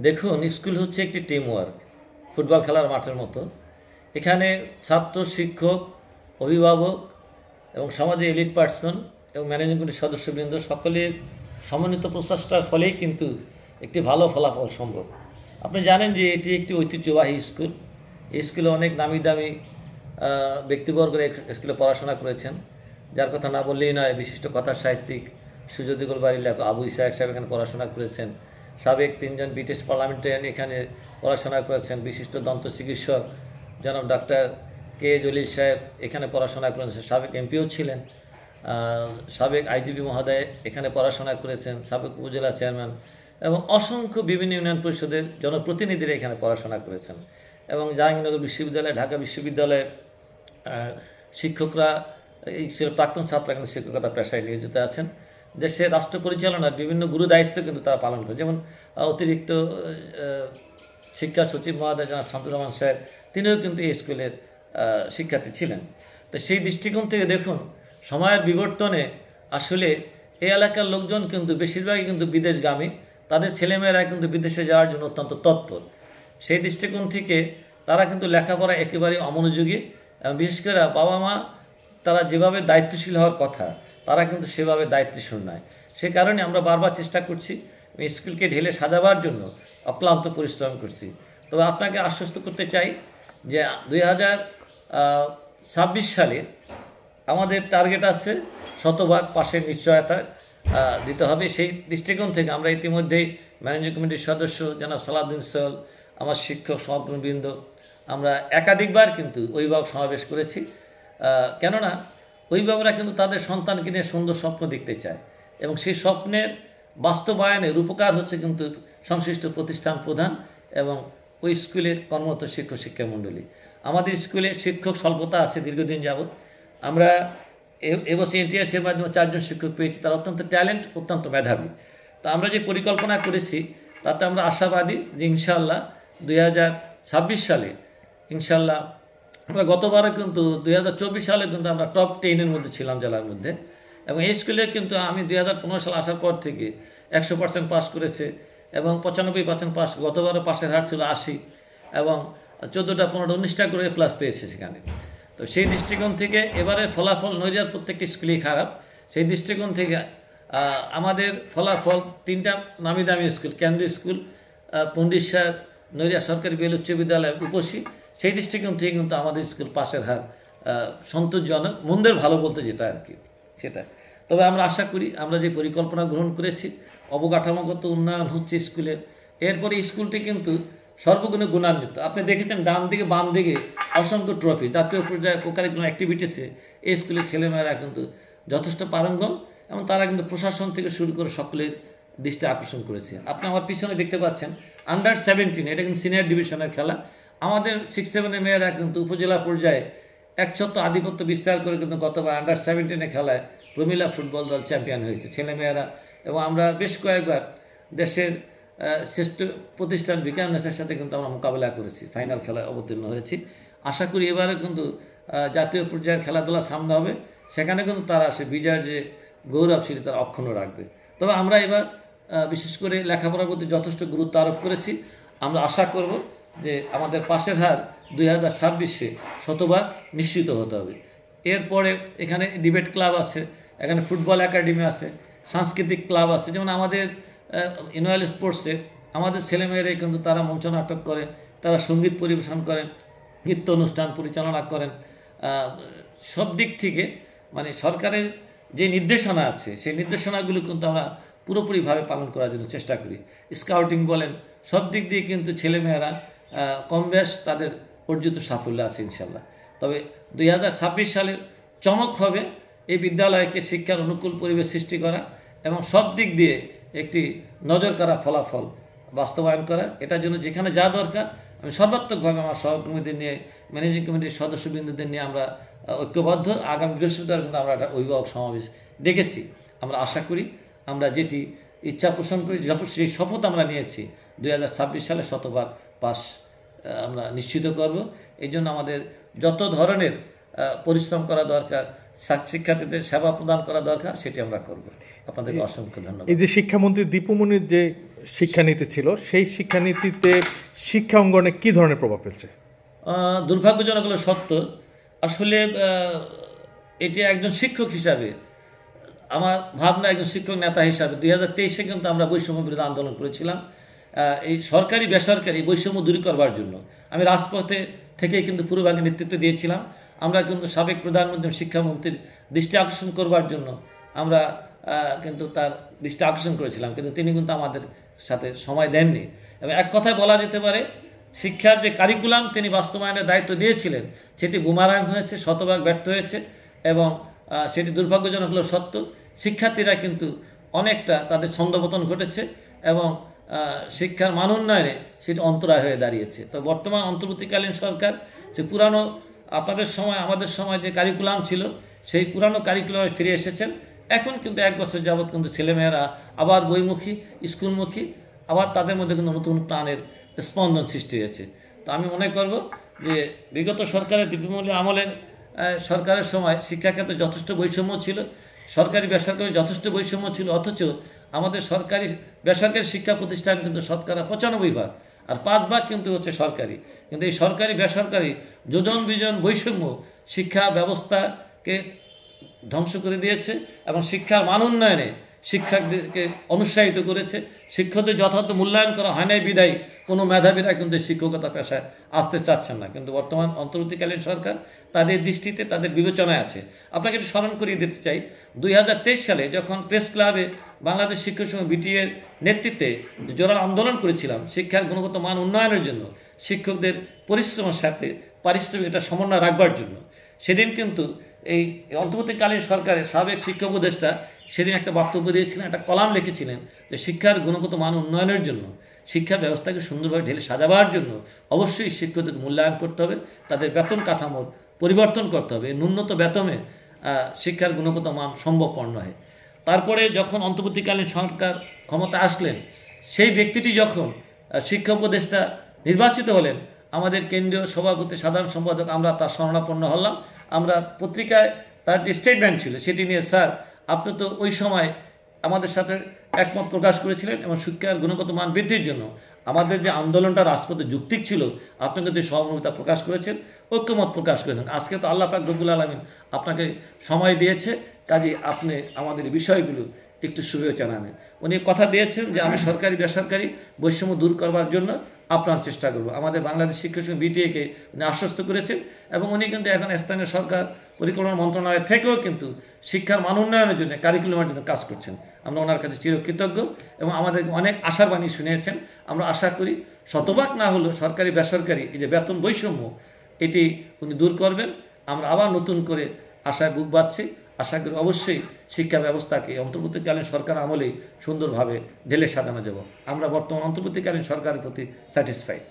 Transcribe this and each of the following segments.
দেখুন, স্কুল হচ্ছে একটি টিম ওয়ার্ক, ফুটবল খেলার মাঠের মতো। এখানে ছাত্র, শিক্ষক, অভিভাবক এবং সমাজের এলিট পার্সন এবং ম্যানেজিং কমিটির সদস্যবৃন্দ সকলের সমন্বিত প্রচেষ্টার ফলেই কিন্তু একটি ভালো ফলাফল সম্ভব। আপনি জানেন যে এটি একটি ঐতিহ্যবাহী স্কুল। এই স্কুলে অনেক নামি দামি ব্যক্তিবর্গরা স্কুলে পড়াশোনা করেছেন, যার কথা না বললেই নয়। বিশিষ্ট কথা সাহিত্যিক সুজদিকুল বাড়ির লেখক আবু ইসাহাক সাহেব এখানে পড়াশোনা করেছেন। সাবেক 3 জন ব্রিটিশ পার্লামেন্টারিয়ান এখানে পড়াশোনা করেছেন। বিশিষ্ট দন্ত চিকিৎসক জনাব ডাক্তার কে জলিল সাহেব এখানে পড়াশোনা করেছেন, সাবেক এমপিও ছিলেন। সাবেক আইজিপি মহোদয় এখানে পড়াশোনা করেছেন, সাবেক উপজেলা চেয়ারম্যান এবং অসংখ্য বিভিন্ন ইউনিয়ন পরিষদের জনপ্রতিনিধিরা এখানে পড়াশোনা করেছেন। এবং জাহাঙ্গীরনগর বিশ্ববিদ্যালয়, ঢাকা বিশ্ববিদ্যালয়ে শিক্ষকরা, এই প্রাক্তন ছাত্ররা কিন্তু শিক্ষকতা পেশায় নিয়োজিত আছেন। দেশের রাষ্ট্র পরিচালনার বিভিন্ন গুরু দায়িত্ব কিন্তু তারা পালন করে। যেমন অতিরিক্ত শিক্ষা সচিব মহোদয় জনাব শামসুর রহমান সাহেব, তিনিও কিন্তু এই স্কুলের শিক্ষার্থী ছিলেন। তো সেই দৃষ্টিকোণ থেকে দেখুন, সময়ের বিবর্তনে আসলে এই এলাকার লোকজন কিন্তু বেশিরভাগই কিন্তু বিদেশগামী। তাদের ছেলেমেয়েরা কিন্তু বিদেশে যাওয়ার জন্য অত্যন্ত তৎপর। সেই দৃষ্টিকোণ থেকে তারা কিন্তু লেখাপড়া একেবারেই অমনোযোগী এবং বিশেষ করে বাবা মা তারা যেভাবে দায়িত্বশীল হওয়ার কথা তারা কিন্তু সেভাবে দায়িত্বশীল নয়। সে কারণে আমরা বারবার চেষ্টা করছি স্কুলকে ঢেলে সাজাবার জন্য, অক্লান্ত পরিশ্রম করছি। তবে আপনাকে আশ্বস্ত করতে চাই যে 2026 সালে আমাদের টার্গেট আছে শতভাগ পাশের নিশ্চয়তা দিতে হবে। সেই দৃষ্টিকোণ থেকে আমরা ইতিমধ্যেই ম্যানেজিং কমিটির সদস্য জনাব সালাউদ্দিন সোহেল, আমার শিক্ষক সহকর্মীবৃন্দ, আমরা একাধিকবার কিন্তু অভিভাবক সমাবেশ করেছি। কেননা অভিভাবকরা কিন্তু তাদের সন্তানকে নিয়ে সুন্দর স্বপ্ন দেখতে চায় এবং সেই স্বপ্নের বাস্তবায়নের উপকার হচ্ছে কিন্তু সংশ্লিষ্ট প্রতিষ্ঠান প্রধান এবং ওই স্কুলের কর্মরত শিক্ষক শিক্ষা মণ্ডলী। আমাদের স্কুলে শিক্ষক স্বল্পতা আছে দীর্ঘদিন যাবৎ। আমরা এবছর এনটিআরসির মাধ্যমে 4 জন শিক্ষক পেয়েছি, তারা অত্যন্ত ট্যালেন্ট, অত্যন্ত মেধাবী। তো আমরা যে পরিকল্পনা করেছি তাতে আমরা আশাবাদী যে ইনশাআল্লাহ 2026 সালে ইনশাআল্লাহ, আমরা গতবারও কিন্তু 2024 সালে কিন্তু আমরা টপ 10-এর মধ্যে ছিলাম জেলার মধ্যে। এবং এই স্কুলে কিন্তু আমি 2015 সালে আসার পর থেকে 100% পাস করেছে এবং 95% পাস। গতবারও পাশের হার ছিল 80 এবং 14টা 15টা 19টা করে প্লাস পেয়েছে সেখানে। তো সেই দৃষ্টিকোণ থেকে এবারে ফলাফল নৈরিয়ার প্রত্যেকটি স্কুলই খারাপ। সেই দৃষ্টিকোণ থেকে আমাদের ফলাফল 3টা নামি দামি স্কুল, কেন্দ্রীয় স্কুল, পণ্ডিত স্যার, নৈরিয়া সরকারি বেল উচ্চ বিদ্যালয়, উপসী, সেই দৃষ্টিকোণ থেকে কিন্তু আমাদের স্কুল পাশের হার সন্তোষজনক, মন্দের ভালো বলতে যেটা আর কি সেটা। তবে আমরা আশা করি আমরা যে পরিকল্পনা গ্রহণ করেছি, অবকাঠামোগত উন্নয়ন হচ্ছে স্কুলের। এরপরে স্কুলটি কিন্তু সর্বগুণে গুণান্বিত। আপনি দেখেছেন ডান দিকে বাম দিকে অসংখ্য ট্রফি, জাতীয় পর্যায়ে কোকারিকুলাম অ্যাক্টিভিটিসে এই স্কুলের ছেলেমেয়েরা কিন্তু যথেষ্ট পারঙ্গম এবং তারা কিন্তু প্রশাসন থেকে শুরু করে সকলের দৃষ্টি আকর্ষণ করেছে। আপনি আমার পিছনে দেখতে পাচ্ছেন আন্ডার 17, এটা কিন্তু সিনিয়র ডিভিশনের খেলা। আমাদের 6-7 মেয়েরা কিন্তু উপজেলা পর্যায়ে একচ্ছত্র আধিপত্য বিস্তার করে কিন্তু গতবার আন্ডার 17 খেলায় প্রমিলা ফুটবল দল চ্যাম্পিয়ন হয়েছে ছেলেমেয়েরা। এবং আমরা বেশ কয়েকবার দেশের শ্রেষ্ঠ প্রতিষ্ঠান বিজ্ঞানের সাথে কিন্তু আমরা মোকাবেলা করেছি, ফাইনাল খেলায় অবতীর্ণ হয়েছি। আশা করি এবারে কিন্তু জাতীয় পর্যায়ের খেলাধুলা সামনে হবে, সেখানে কিন্তু তারা সে বিজয়ের যে গৌরব সেটি তারা অক্ষুণ্ণ রাখবে। তবে আমরা এবার বিশেষ করে লেখাপড়ার প্রতি যথেষ্ট গুরুত্ব আরোপ করেছি। আমরা আশা করব যে আমাদের পাশের হার 2026-এ শতভাগ নিশ্চিত হতে হবে। এরপরে এখানে ডিবেট ক্লাব আছে, এখানে ফুটবল একাডেমি আছে, সাংস্কৃতিক ক্লাব আছে। যেমন আমাদের অ্যানুয়াল স্পোর্টসে আমাদের ছেলেমেয়েরাই কিন্তু তারা মঞ্চ নাটক করে, তারা সঙ্গীত পরিবেশন করেন, নৃত্য অনুষ্ঠান পরিচালনা করেন। সব দিক থেকে মানে সরকারের যে নির্দেশনা আছে সেই নির্দেশনাগুলো কিন্তু আমরা পুরোপুরিভাবে পালন করার জন্য চেষ্টা করি। স্কাউটিং বলেন, সব দিক দিয়ে কিন্তু ছেলেমেয়েরা কম বেশ তাদের অর্জিত সাফল্য আছে ইনশাল্লাহ। তবে 2026 সালের চমক হবে এই বিদ্যালয়কে শিক্ষার অনুকূল পরিবেশ সৃষ্টি করা এবং সব দিক দিয়ে একটি নজর করা ফলাফল বাস্তবায়ন করা। এটার জন্য যেখানে যা দরকার আমি সর্বাত্মকভাবে আমার সহকর্মীদের নিয়ে, ম্যানেজিং কমিটির সদস্যবৃন্দদের নিয়ে আমরা ঐক্যবদ্ধ। আগামী বৃহস্পতিবার কিন্তু আমরা একটা অভিভাবক সমাবেশ ডেকেছি। আমরা আশা করি আমরা যেটি ইচ্ছা পোষণ করি, সেই শপথ আমরা নিয়েছি 2026 সালে শতভাগ পাস আমরা নিশ্চিত করব। এই জন্য আমাদের যত ধরনের পরিশ্রম করা দরকার, শিক্ষার্থীদের সেবা প্রদান করা দরকার, সেটি আমরা করব। আপনাদেরকে অসংখ্য ধন্যবাদ। এই যে শিক্ষামন্ত্রী দীপু মনির যে শিক্ষানীতি ছিল, সেই শিক্ষানীতিতে শিক্ষা অঙ্গনে কী ধরনের প্রভাব ফেলছে? দুর্ভাগ্যজনক হলো সত্য। আসলে এটি একজন শিক্ষক হিসাবে আমার ভাবনা, একজন শিক্ষক নেতা হিসাবে 2023-এ কিন্তু আমরা বৈষম্য বিরোধী আন্দোলন করেছিলাম এই সরকারি বেসরকারি বৈষম্য দূর করবার জন্য। আমি রাজপথে থেকে কিন্তু পূর্বভাগে নেতৃত্ব দিয়েছিলাম। আমরা কিন্তু সাবেক প্রধানমন্ত্রী শিক্ষামন্ত্রীর দৃষ্টি আকর্ষণ করবার জন্য আমরা কিন্তু তার দৃষ্টি আকর্ষণ করেছিলাম, কিন্তু তিনি কিন্তু আমাদের সাথে সময় দেননি। এবং এক কথায় বলা যেতে পারে শিক্ষার যে কারিকুলাম তিনি বাস্তবায়নের দায়িত্ব দিয়েছিলেন সেটি বুমারাং হয়েছে, শতভাগ ব্যর্থ হয়েছে এবং সেটি দুর্ভাগ্যজনক হলেও সত্য। শিক্ষার্থীরা কিন্তু অনেকটা তাদের ছন্দপতন ঘটেছে এবং শিক্ষার মান উন্নয়নে সেটি অন্তরায় হয়ে দাঁড়িয়েছে। তো বর্তমান অন্তর্বর্তীকালীন সরকার যে পুরানো আপনাদের সময় আমাদের সময় যে কারিকুলাম ছিল সেই পুরানো কারিকুলামে ফিরে এসেছেন। এখন কিন্তু 1 বছর যাবৎ কিন্তু ছেলেমেয়েরা আবার বইমুখী, স্কুলমুখী, আবার তাদের মধ্যে কিন্তু নতুন প্রাণের স্পন্দন সৃষ্টি হয়েছে। তো আমি মনে করব যে বিগত সরকারের দীপমৌলি আমলের সরকারের সময় শিক্ষাক্ষেত্রে যথেষ্ট বৈষম্য ছিল, সরকারি বেসরকারি যথেষ্ট বৈষম্য ছিল, অথচ আমাদের সরকারি বেসরকারি শিক্ষা প্রতিষ্ঠান কিন্তু শতকরা 95 আর 5 কিন্তু হচ্ছে সরকারি। কিন্তু এই সরকারি বেসরকারি যোজন বিজন বৈষম্য শিক্ষা ব্যবস্থাকে ধ্বংস করে দিয়েছে এবং শিক্ষার মান উন্নয়নে শিক্ষকদেরকে অনুৎসাহিত করেছে। শিক্ষকদের যথাযথ মূল্যায়ন করা হয় নাই বিদায় কোনো মেধাবীরা কিন্তু শিক্ষকতা পেশায় আসতে চাচ্ছেন না। কিন্তু বর্তমান অন্তর্বর্তীকালীন সরকার তাদের দৃষ্টিতে তাদের বিবেচনায় আছে। আপনাকে একটু স্মরণ করিয়ে দিতে চাই, 2023 সালে যখন প্রেস ক্লাবে বাংলাদেশ শিক্ষক সংঘ বিটিএর নেতৃত্বে জোরালো আন্দোলন করেছিলাম শিক্ষার গুণগত মান উন্নয়নের জন্য, শিক্ষকদের পরিশ্রমের সাথে পারিশ্রমিক এটা সমন্বয় রাখবার জন্য, সেদিন কিন্তু এই অন্তর্বর্তীকালীন সরকারের সাবেক শিক্ষা উপদেষ্টা সেদিন একটা বক্তব্য দিয়েছিলেন, একটা কলাম লিখেছিলেন যে শিক্ষার গুণগত মান উন্নয়নের জন্য, শিক্ষা ব্যবস্থাকে সুন্দরভাবে ঢেলে সাজাবার জন্য অবশ্যই শিক্ষকদের মূল্যায়ন করতে হবে, তাদের বেতন কাঠামোর পরিবর্তন করতে হবে। ন্যূনত বেতনে শিক্ষার গুণগত মান সম্ভবপর নয়। তারপরে যখন অন্তর্বর্তীকালীন সরকার ক্ষমতা আসলেন, সেই ব্যক্তিটি যখন শিক্ষা উপদেষ্টা নির্বাচিত হলেন, আমাদের কেন্দ্রীয় সভাপতি সাধারণ সম্পাদক আমরা তার শরণাপন্ন হলাম। আমরা পত্রিকায় তার যে স্টেটমেন্ট ছিল সেটি নিয়ে, স্যার আপনি তো ওই সময় আমাদের সাথে একমত প্রকাশ করেছিলেন এবং শিক্ষার গুণগত মান বৃদ্ধির জন্য আমাদের যে আন্দোলনটা রাজপথে যৌক্তিক ছিল, আপনি কিন্তু সহমর্মিতা প্রকাশ করেছেন, ঐক্যমত প্রকাশ করেছেন। আজকে তো আল্লাহ পাক রব্বুল আলামিন আপনাকে সময় দিয়েছে, কাজে আপনি আমাদের বিষয়গুলো একটু শুভেচ্ছা নেন। উনি কথা দিয়েছেন যে আমি সরকারি বেসরকারি বৈষম্য দূর করবার জন্য আপ্রাণ চেষ্টা করব। আমাদের বাংলাদেশ শিক্ষক সংঘ বিটিএকে উনি আশ্বস্ত করেছেন এবং উনি কিন্তু এখন স্থানীয় সরকার পরিকল্পনা মন্ত্রণালয় থেকেও কিন্তু শিক্ষার মান উন্নয়নের জন্য কারিকুলামের জন্য কাজ করছেন। আমরা ওনার কাছে চিরকৃতজ্ঞ এবং আমাদের অনেক আশার বাণী শুনিয়েছেন। আমরা আশা করি শতভাগ না হলেও সরকারি বেসরকারি এই যে বেতন বৈষম্য এটি উনি দূর করবেন। আমরা আবার নতুন করে আশায় বুক বাঁধছি। আশা করি অবশ্যই শিক্ষা ব্যবস্থাকে অন্তর্বর্তীকালীন সরকার আমলেই সুন্দরভাবে ঢেলে সাজানো যাব। আমরা বর্তমান অন্তর্বর্তীকালীন সরকারের প্রতি স্যাটিসফাইড।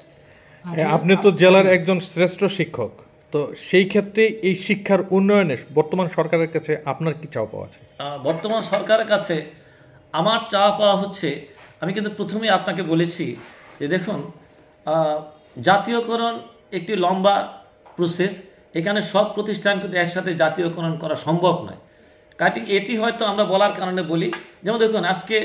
আপনি তো জেলার একজন শ্রেষ্ঠ শিক্ষক, তো সেই ক্ষেত্রে এই শিক্ষার উন্নয়নে বর্তমান সরকারের কাছে আপনার কি চাওয়া পাওয়া আছে? বর্তমান সরকারের কাছে আমার চাওয়া পাওয়া হচ্ছে, আমি কিন্তু প্রথমেই আপনাকে বলেছি যে দেখুন, জাতীয়করণ একটি লম্বা প্রসেস, এখানে সব প্রতিষ্ঠান কিন্তু একসাথে জাতীয়করণ করা সম্ভব নয়। কাটি এটি হয়তো আমরা বলার কারণে বলি, যেমন দেখুন আজকে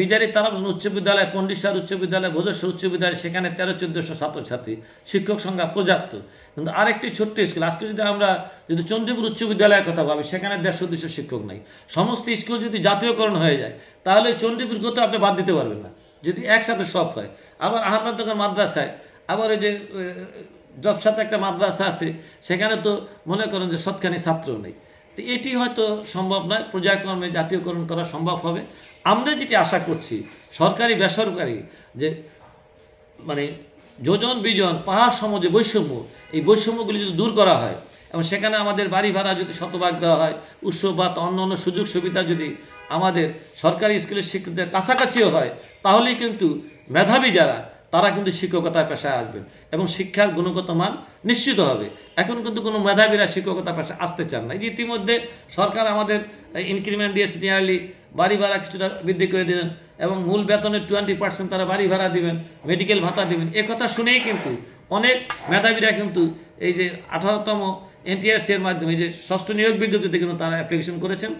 বিজারি তারাবন উচ্চ বিদ্যালয়, পন্ডিসার উচ্চ বিদ্যালয়, ভোজেশ্বর উচ্চ বিদ্যালয়, সেখানে 1300-1400 ছাত্রছাত্রী, শিক্ষক সংখ্যা পর্যাপ্ত। কিন্তু আরেকটি ছোট্ট স্কুল, আজকে যদি চন্দ্রপুর উচ্চ বিদ্যালয়ের কথা ভাবি, সেখানে 150-200 শিক্ষক নাই। সমস্ত স্কুল যদি জাতীয়করণ হয়ে যায় তাহলে চন্ডীপুরকে তো আপনি বাদ দিতে পারবেন না, যদি একসাথে সব হয়। আবার আহমেদনগর মাদ্রাসায় আবার ওই যে জবসাতে একটা মাদ্রাসা আছে, সেখানে তো মনে করেন যে সৎখানি ছাত্র নেই। তো এটি হয়তো সম্ভব নয়, পর্যায়ক্রমে জাতীয়করণ করা সম্ভব হবে। আমরা যেটি আশা করছি সরকারি বেসরকারি যে মানে যোজন বিজন পাহাড় সম যে বৈষম্য, এই বৈষম্যগুলি যদি দূর করা হয় এবং সেখানে আমাদের বাড়ি ভাড়া যদি শতভাগ দেওয়া হয়, উৎসব বা অন্য অন্য সুযোগ সুবিধা যদি আমাদের সরকারি স্কুলের শিক্ষকদের কাছাকাছিও হয়, তাহলেই কিন্তু মেধাবী যারা তারা কিন্তু শিক্ষকতা পেশায় আসবেন এবং শিক্ষার গুণগত মান নিশ্চিত হবে। এখন কিন্তু কোনো মেধাবীরা শিক্ষকতা পেশায় আসতে চান না। ইতিমধ্যে সরকার আমাদের ইনক্রিমেন্ট দিয়েছে, ইয়ারলি বাড়ি ভাড়া কিছুটা বৃদ্ধি করে দিলেন এবং মূল বেতনের 20% তারা বাড়ি ভাড়া দিবেন, মেডিকেল ভাতা দিবেন। কথা শুনেই কিন্তু অনেক মেধাবীরা কিন্তু এই যে 18তম NTRC এর মাধ্যমে যে 6ষ্ঠ নিয়োগ বিজ্ঞপ্তিতে কিন্তু তারা অ্যাপ্লিকেশন করেছেন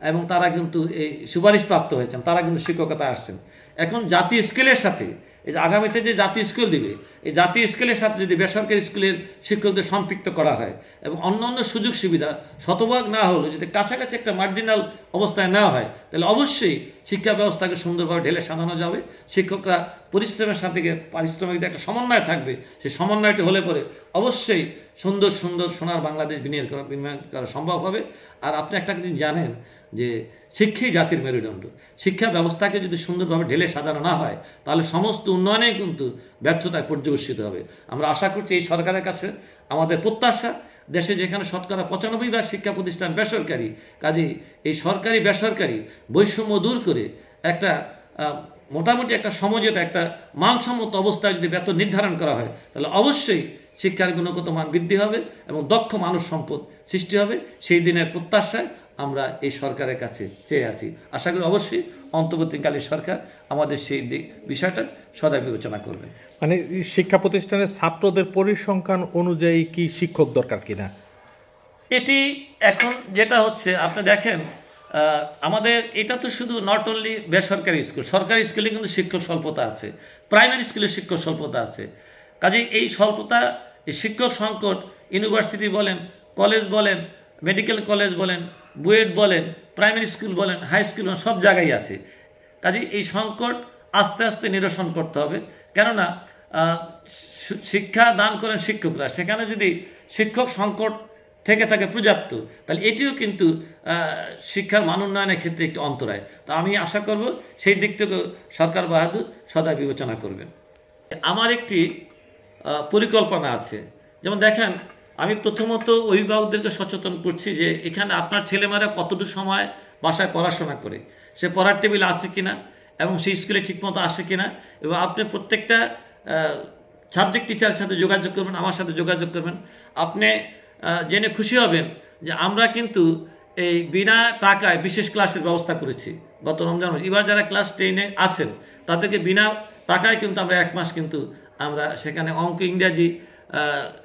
এবং তারা কিন্তু এই সুপারিশ প্রাপ্ত হয়েছেন, তারা কিন্তু শিক্ষকতা আসছেন। এখন জাতীয় স্কেলের সাথে এই যে আগামীতে যে জাতীয় স্কুল দিবে, এই জাতীয় স্কেলের সাথে যদি বেসরকারি স্কুলের শিক্ষকদের সম্পৃক্ত করা হয় এবং অন্যান্য সুযোগ সুবিধা শতভাগ না হলেও যদি কাছাকাছি একটা মার্জিনাল অবস্থায় নেওয়া হয়, তাহলে অবশ্যই শিক্ষা ব্যবস্থাকে সুন্দরভাবে ঢেলে সাজানো যাবে। শিক্ষকরা পরিশ্রমের সাথে পারিশ্রমিক একটা সমন্বয় থাকবে, সেই সমন্বয়টি হলে পরে অবশ্যই সুন্দর সুন্দর সোনার বাংলাদেশ বিনিয়োগ করা সম্ভব হবে। আর আপনি একটা জিনিস জানেন যে শিক্ষাই জাতির মেরুদণ্ড। শিক্ষা ব্যবস্থাকে যদি সুন্দরভাবে ঢেলে সাজানো না হয়, তাহলে সমস্ত উন্নয়নে কিন্তু ব্যর্থতায় পর্যবেসিত হবে। আমরা আশা করছি এই সরকারের কাছে আমাদের প্রত্যাশা, দেশে যেখানে শতকরা 95% শিক্ষা প্রতিষ্ঠান বেসরকারি, কাজেই এই সরকারি বেসরকারি বৈষম্য দূর করে একটা মোটামুটি একটা সমঝোতা, একটা মানসম্মত অবস্থায় যদি বেতন নির্ধারণ করা হয়, তাহলে অবশ্যই শিক্ষার গুণগত মান বৃদ্ধি হবে এবং দক্ষ মানব সম্পদ সৃষ্টি হবে। সেই দিনের প্রত্যাশায় আমরা এই সরকারের কাছে চেয়ে আছি। আশা করি অবশ্যই অন্তর্বর্তীকালীন সরকার আমাদের সেই বিষয়টা সদয় বিবেচনা করবে। মানে শিক্ষা প্রতিষ্ঠানের ছাত্রদের পরিসংখ্যান অনুযায়ী কি শিক্ষক দরকার কিনা, এটি এখন যেটা হচ্ছে আপনি দেখেন, আমাদের এটা তো শুধু নট অনলি বেসরকারি স্কুল, সরকারি স্কুলে কিন্তু শিক্ষক স্বল্পতা আছে, প্রাইমারি স্কুলে শিক্ষক স্বল্পতা আছে। কাজেই এই স্বল্পতা, এই শিক্ষক সংকট ইউনিভার্সিটি বলেন, কলেজ বলেন, মেডিকেল কলেজ বলেন, বুয়েট বলেন, প্রাইমারি স্কুল বলেন, হাই স্কুল বলেন, সব জায়গায় আছে। কাজেই এই সংকট আস্তে আস্তে নিরসন করতে হবে। কেননা শিক্ষা দান করেন শিক্ষকরা, সেখানে যদি শিক্ষক সংকট থেকে থাকে পর্যাপ্ত, তাহলে এটিও কিন্তু শিক্ষার মান উন্নয়নের ক্ষেত্রে একটি অন্তরায়। তা আমি আশা করব সেই দিক থেকে সরকার বাহাদুর সদা বিবেচনা করবেন। আমার একটি পরিকল্পনা আছে। যেমন দেখেন, আমি প্রথমত অভিভাবকদেরকে সচেতন করছি যে এখানে আপনার ছেলেমেয়েরা কতটুকু সময় বাসায় পড়াশোনা করে, সে পড়ার টেবিল আছে কিনা এবং সেই স্কুলে ঠিকমতো আসে কিনা, এবং আপনি প্রত্যেকটা সাবজেক্ট টিচারের সাথে যোগাযোগ করবেন, আমার সাথে যোগাযোগ করবেন। আপনি জেনে খুশি হবেন যে আমরা কিন্তু এই বিনা টাকায় বিশেষ ক্লাসের ব্যবস্থা করেছি গত রমজান মাস। এবার যারা ক্লাস 10-এ আছেন তাদেরকে বিনা টাকায় কিন্তু আমরা 1 মাস কিন্তু আমরা সেখানে অঙ্ক, ইংরাজি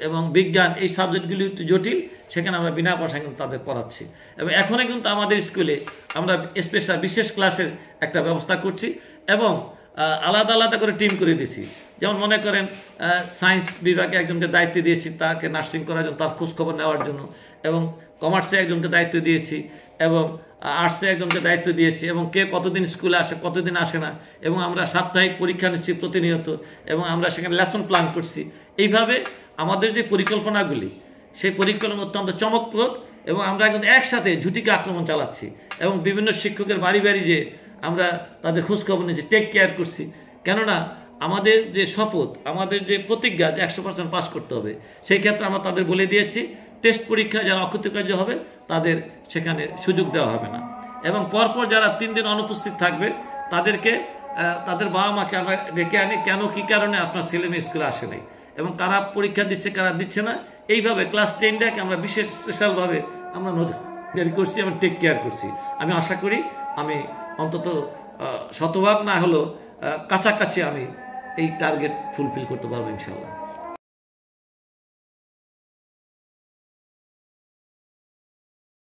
এবং বিজ্ঞান এই সাবজেক্টগুলি একটু জটিল, সেখানে আমরা বিনা পয়সায় কিন্তু তাদের পড়াচ্ছি। এবং এখনও কিন্তু আমাদের স্কুলে আমরা স্পেশাল বিশেষ ক্লাসের একটা ব্যবস্থা করছি এবং আলাদা আলাদা করে টিম করে দিয়েছি। যেমন মনে করেন সায়েন্স বিভাগে একজনকে দায়িত্ব দিয়েছি তাকে নার্সিং করার জন্য, তার খোঁজখবর নেওয়ার জন্য, এবং কমার্সে একজনকে দায়িত্ব দিয়েছি, এবং আর্টসে একজনকে দায়িত্ব দিয়েছি, এবং কে কতদিন স্কুলে আসে কতদিন আসে না, এবং আমরা সাপ্তাহিক পরীক্ষা নিচ্ছি প্রতিনিয়ত, এবং আমরা সেখানে লেসন প্ল্যান করছি। এইভাবে আমাদের যে পরিকল্পনাগুলি, সেই পরিকল্পনা অত্যন্ত চমকপ্রদ, এবং আমরা কিন্তু একসাথে ঝুটিকে আক্রমণ চালাচ্ছি এবং বিভিন্ন শিক্ষকের বাড়ি বাড়ি যে আমরা তাদের খোঁজখবর নিচ্ছি, টেক কেয়ার করছি। কেননা আমাদের যে শপথ, আমাদের যে প্রতিজ্ঞা যে 100% পাস করতে হবে, সেই ক্ষেত্রে আমরা তাদের বলে দিয়েছি টেস্ট পরীক্ষা যারা অকৃতকার্য হবে তাদের সেখানে সুযোগ দেওয়া হবে না, এবং পরপর যারা 3 দিন অনুপস্থিত থাকবে তাদেরকে তাদের বাবা মাকে আমরা ডেকে আনি, কেন কী কারণে আপনার ছেলে মেয়ে স্কুলে আসে নাই এবং কারা পরীক্ষা দিচ্ছে কারা দিচ্ছে না। এইভাবে ক্লাস 10টাকে আমরা বিশেষ স্পেশালভাবে আমরা নজরদারি করছি এবং টেক কেয়ার করছি। আমি আশা করি আমি অন্তত শতভাগ না হলেও কাছাকাছি আমি এই টার্গেট ফুলফিল করতে পারবো ইনশাআল্লাহ।